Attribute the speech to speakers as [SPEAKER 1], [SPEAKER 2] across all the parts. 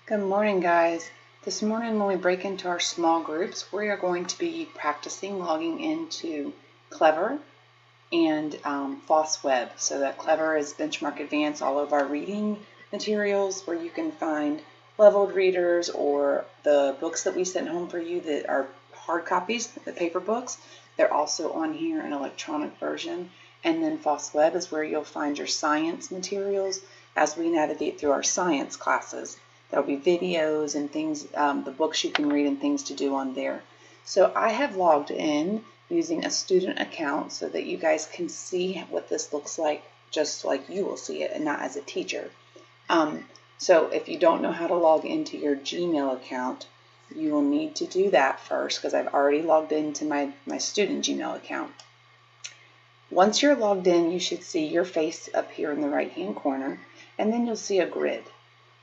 [SPEAKER 1] Good morning, guys. This morning when we break into our small groups, we are going to be practicing logging into Clever and Foss Web. So that Clever is Benchmark Advanced, all of our reading materials where you can find leveled readers or the books that we sent home for you that are hard copies, the paper books. They're also on here in electronic version. And then Foss Web is where you'll find your science materials as we navigate through our science classes. There'll be videos and things, the books you can read and things to do on there. So I have logged in using a student account so that you guys can see what this looks like just like you will see it and not as a teacher. So if you don't know how to log into your Gmail account, you will need to do that first because I've already logged into my student Gmail account. Once you're logged in, you should see your face up here in the right hand corner, and then you'll see a grid.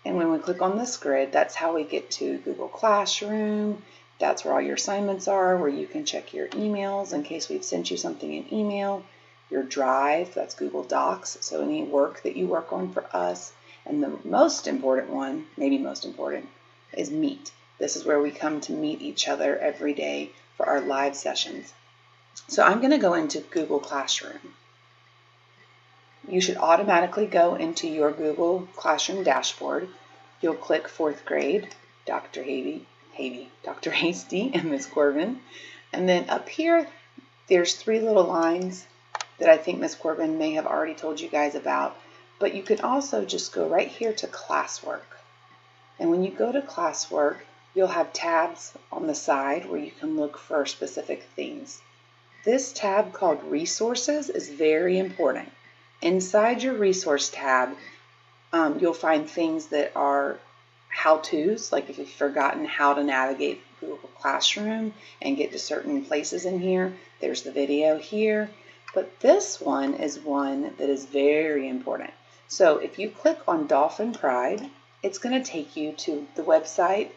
[SPEAKER 1] And when we click on this grid, that's how we get to Google Classroom. That's where all your assignments are, where you can check your emails in case we've sent you something in email. Your Drive, that's Google Docs, so any work that you work on for us. And the most important one, maybe most important, is Meet. This is where we come to meet each other every day for our live sessions. So I'm going to go into Google Classroom. You should automatically go into your Google Classroom dashboard. You'll click 4th grade, Dr. Dr. Hasty, and Ms. Corbin. And then up here, there's 3 little lines that I think Ms. Corbin may have already told you guys about. But you can also just go right here to classwork. And when you go to classwork, you'll have tabs on the side where you can look for specific things. This tab called Resources is very important. Inside your resource tab, you'll find things that are how-tos, like if you've forgotten how to navigate Google Classroom and get to certain places in here, there's the video here. But this one is one that is very important. So if you click on Dolphin Pride, it's going to take you to the website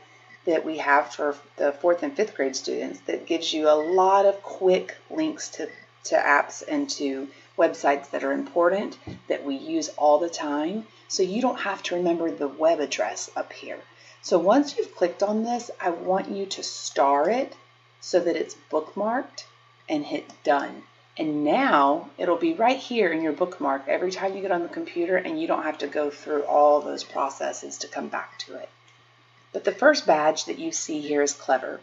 [SPEAKER 1] that we have for the 4th and 5th grade students that gives you a lot of quick links to apps and to websites that are important that we use all the time, so you don't have to remember the web address up here. So once you've clicked on this, I want you to star it so that it's bookmarked and hit done. And now it'll be right here in your bookmark every time you get on the computer, and you don't have to go through all those processes to come back to it. But the first badge that you see here is Clever.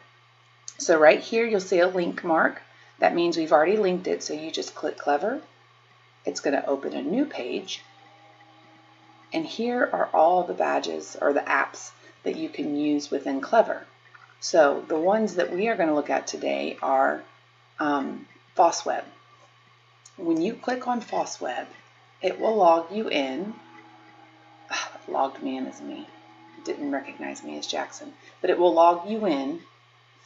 [SPEAKER 1] So right here you'll see a link mark. That means we've already linked it, so you just click Clever. It's going to open a new page. And here are all the badges or the apps that you can use within Clever. So the ones that we are going to look at today are Foss Web. When you click on Foss Web, it will log you in. Logged me in as me. It didn't recognize me as Jackson. But it will log you in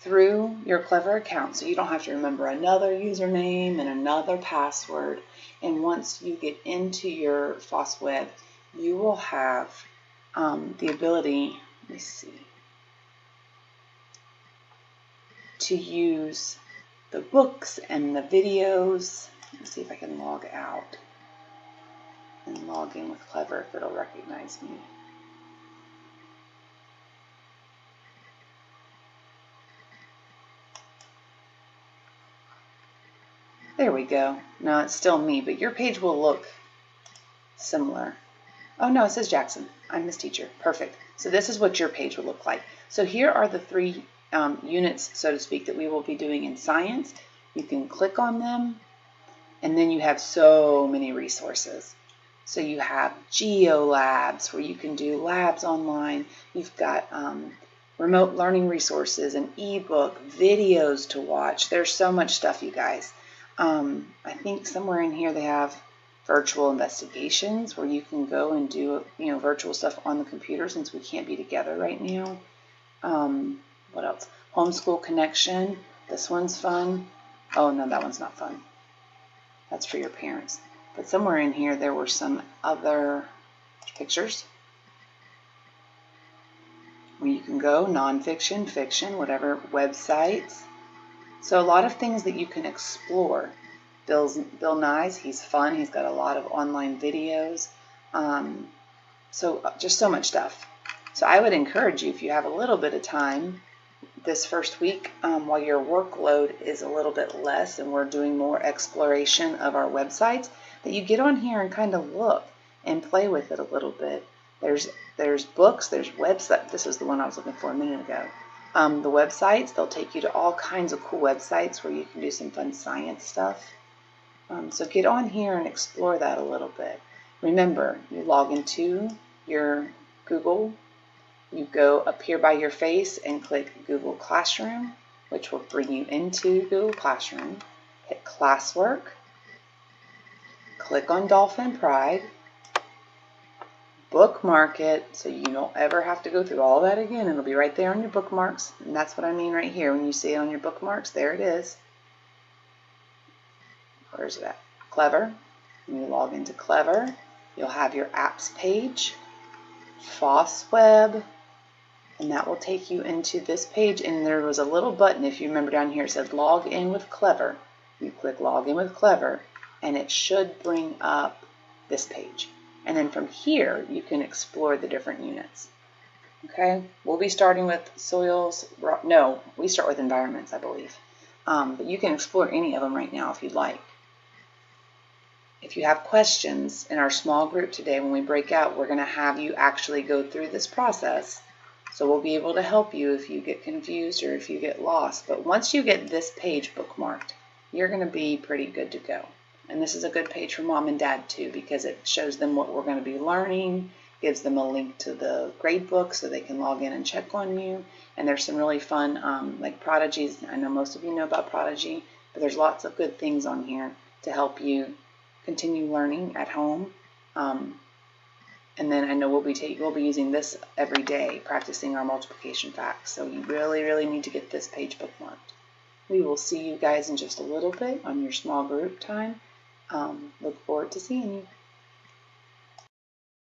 [SPEAKER 1] through your Clever account, so you don't have to remember another username and another password. And once you get into your Foss Web, you will have the ability, let me see, to use the books and the videos. Let's see if I can log out and log in with Clever if it'll recognize me. There we go. No, it's still me, but your page will look similar. Oh no, it says Jackson. I'm this teacher. Perfect. So this is what your page will look like. So here are the 3 units, so to speak, that we will be doing in science. You can click on them, and then you have so many resources. So you have Geo Labs, where you can do labs online. You've got remote learning resources, an ebook, videos to watch. There's so much stuff, you guys. I think somewhere in here they have virtual investigations where you can go and do virtual stuff on the computer since we can't be together right now. What else? Homeschool Connection. This one's fun. Oh no, that one's not fun. That's for your parents. But somewhere in here there were some other pictures where you can go, nonfiction, fiction, whatever, websites. So a lot of things that you can explore. Bill Nye's, he's fun. He's got a lot of online videos. So just so much stuff. So I would encourage you, if you have a little bit of time this first week, while your workload is a little bit less and we're doing more exploration of our websites, that you get on here and kind of look and play with it a little bit. There's books, there's websites. This is the one I was looking for a minute ago. The websites, they'll take you to all kinds of cool websites where you can do some fun science stuff. So get on here and explore that a little bit. Remember, you log into your Google. You go up here by your face and click Google Classroom, which will bring you into Google Classroom. Hit Classwork. Click on Dolphin Pride. Bookmark it so you don't ever have to go through all that again. It'll be right there on your bookmarks. And that's what I mean right here. When you see it on your bookmarks, there it is. Where's it at? Clever. When you log into Clever, you'll have your apps page, Foss Web, and that will take you into this page. And there was a little button, if you remember down here, it said log in with Clever. You click log in with Clever, and it should bring up this page. And then from here, you can explore the different units. Okay, we'll be starting with soils. No, we start with environments, I believe. But you can explore any of them right now if you'd like. If you have questions in our small group today, when we break out, we're going to have you actually go through this process. So we'll be able to help you if you get confused or if you get lost. But once you get this page bookmarked, you're going to be pretty good to go. And this is a good page for mom and dad too, because it shows them what we're going to be learning, gives them a link to the grade book so they can log in and check on you. And there's some really fun, like Prodigies. I know most of you know about Prodigy, but there's lots of good things on here to help you continue learning at home. And then I know we'll be using this every day, practicing our multiplication facts. So you really, really need to get this page bookmarked. We will see you guys in just a little bit on your small group time. Look forward to seeing you.